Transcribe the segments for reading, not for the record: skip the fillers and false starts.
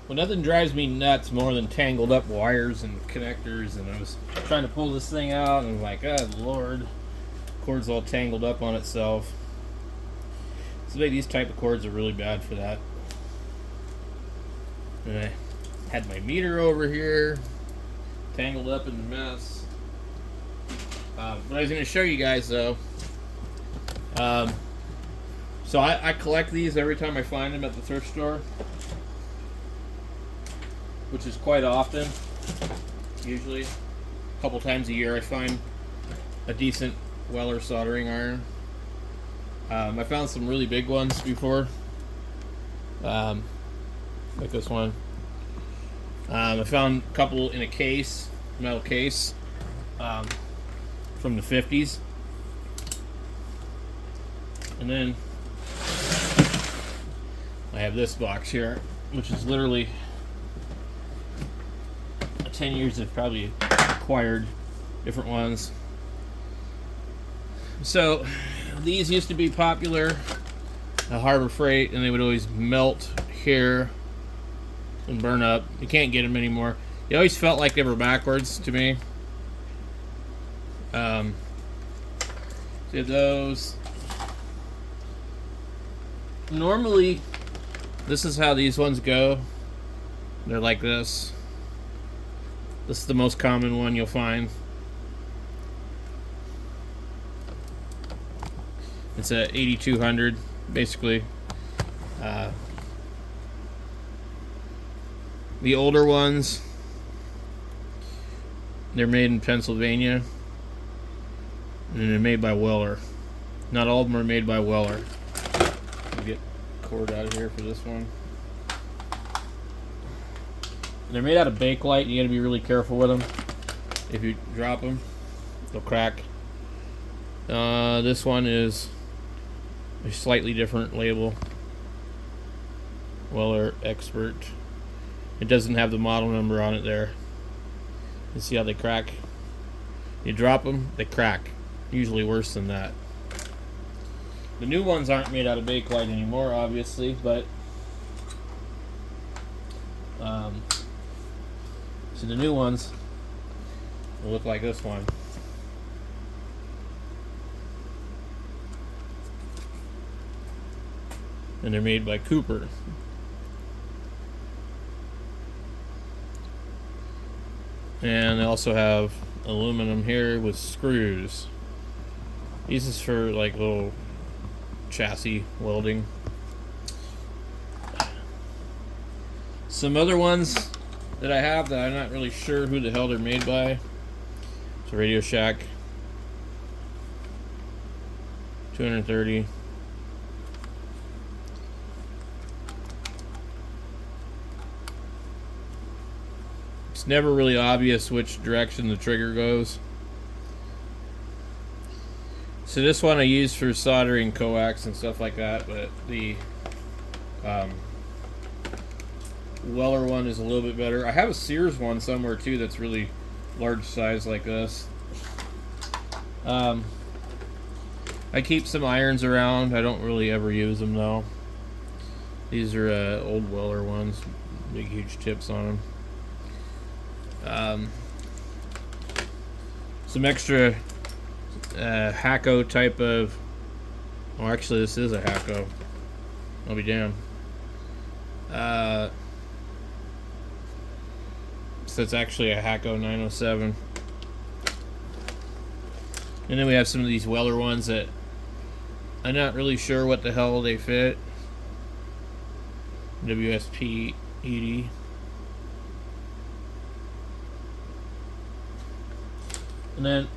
Well, nothing drives me nuts more than tangled up wires and connectors, and I was trying to pull this thing out, and I'm like, oh, Lord. Cord's all tangled up on itself. So these type of cords are really bad for that. And I had my meter over here, tangled up in the mess. But I was going to show you guys, though. So I collect these every time I find them at the thrift store, which is quite often. Usually a couple times a year I find a decent Weller soldering iron. I found some really big ones before, like this one. I found a couple in a case, metal case, from the 50s. And then I have this box here, which is literally 10 years of probably acquired different ones. So these used to be popular at Harbor Freight, and they would always melt here and burn up. You can't get them anymore. They always felt like they were backwards to me. See those. Normally, this is how these ones go. They're like this. This is the most common one you'll find. It's a 8200, basically. The older ones, they're made in Pennsylvania, and they're made by Weller. Not all of them are made by Weller. Get cord out of here for this one. They're made out of Bakelite. You got to be really careful with them. If you drop them, they'll crack. This one is a slightly different label. Weller Expert. It doesn't have the model number on it there. You see how they crack? You drop them, they crack. Usually worse than that. The new ones aren't made out of Bakelite anymore, obviously, but so the new ones will look like this one. And they're made by Cooper. And they also have aluminum here with screws. These is for like little chassis welding. Some other ones that I have that I'm not really sure who the hell they're made by. It's a Radio Shack 230. It's never really obvious which direction the trigger goes. So this one I use for soldering coax and stuff like that, but the Weller one is a little bit better. I have a Sears one somewhere too that's really large size like this. I keep some irons around. I don't really ever use them though. These are old Weller ones, big huge tips on them. Some extra Hacko type of. Oh, actually, this is a Hacko. I'll be damned. So it's actually a Hacko 907. And then we have some of these Weller ones that I'm not really sure what the hell they fit. WSP 80. And then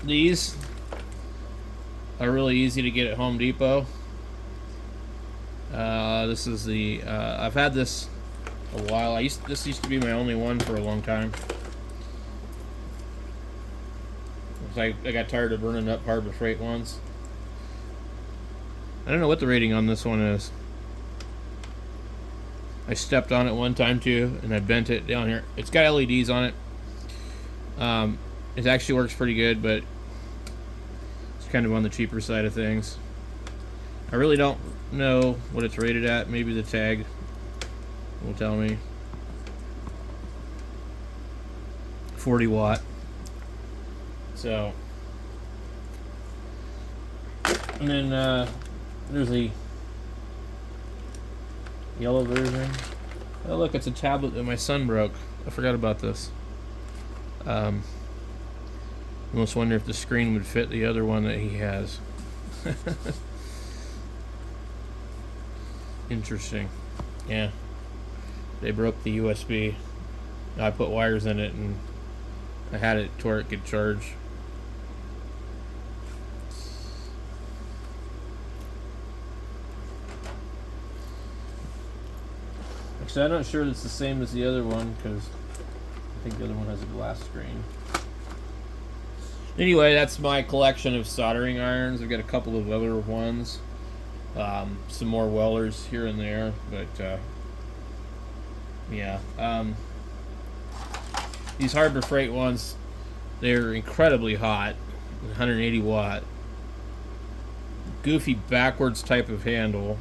these are really easy to get at Home Depot. This is the I've had this a while. This used to be my only one for a long time. I got tired of burning up Harbor Freight ones. I don't know what the rating on this one is. I stepped on it one time too, and I bent it down here. It's got LEDs on it. It actually works pretty good, but it's kind of on the cheaper side of things. I really don't know what it's rated at. Maybe the tag will tell me. 40 watt. So, and then there's a yellow version. Oh look, it's a tablet that my son broke. I forgot about this. Almost wonder if the screen would fit the other one that he has. Interesting. Yeah. They broke the USB. I put wires in it and I had it to where it could charge. Actually, I'm not sure it's the same as the other one because I think the other one has a glass screen. Anyway, that's my collection of soldering irons. I've got a couple of other ones. Some more Wellers here and there, but yeah. These Harbor Freight ones, they're incredibly hot, 180 watt. Goofy backwards type of handle.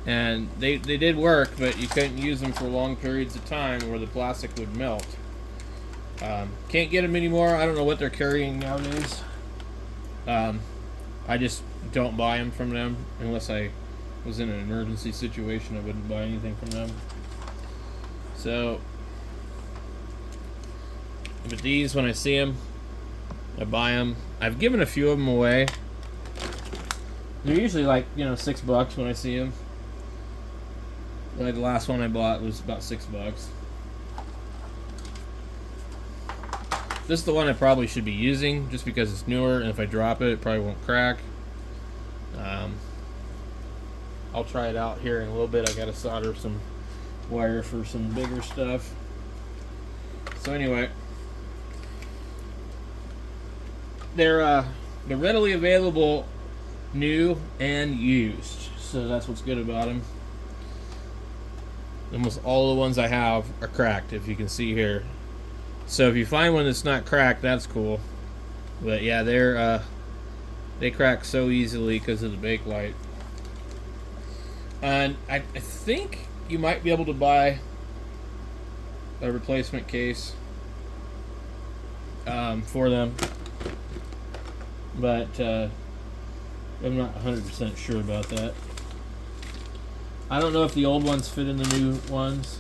And they did work, but you couldn't use them for long periods of time where the plastic would melt. Can't get them anymore. I don't know what they're carrying nowadays. I just don't buy them from them unless I was in an emergency situation. I wouldn't buy anything from them. So, but these, when I see them, I buy them. I've given a few of them away. They're usually like, you know, $6 when I see them. Like the last one I bought was about $6. This is the one I probably should be using just because it's newer, and if I drop it, it probably won't crack. I'll try it out here in a little bit. I gotta solder some wire for some bigger stuff. So anyway, they're readily available, new and used. So that's what's good about them. Almost all the ones I have are cracked, if you can see here. So if you find one that's not cracked, that's cool. But yeah, they crack so easily because of the bakelite. And I think you might be able to buy a replacement case for them, but I'm not 100% sure about that. I don't know if the old ones fit in the new ones.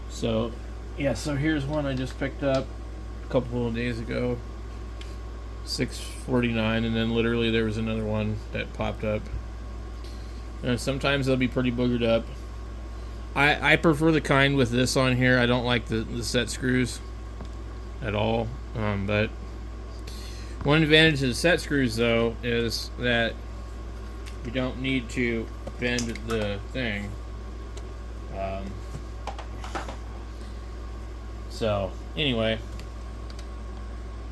So, yeah, so here's one I just picked up a couple of days ago. $6.49, and then literally there was another one that popped up. And sometimes they'll be pretty boogered up. I prefer the kind with this on here. I don't like the set screws at all. But one advantage of the set screws, though, is that you don't need to bend the thing. So, anyway,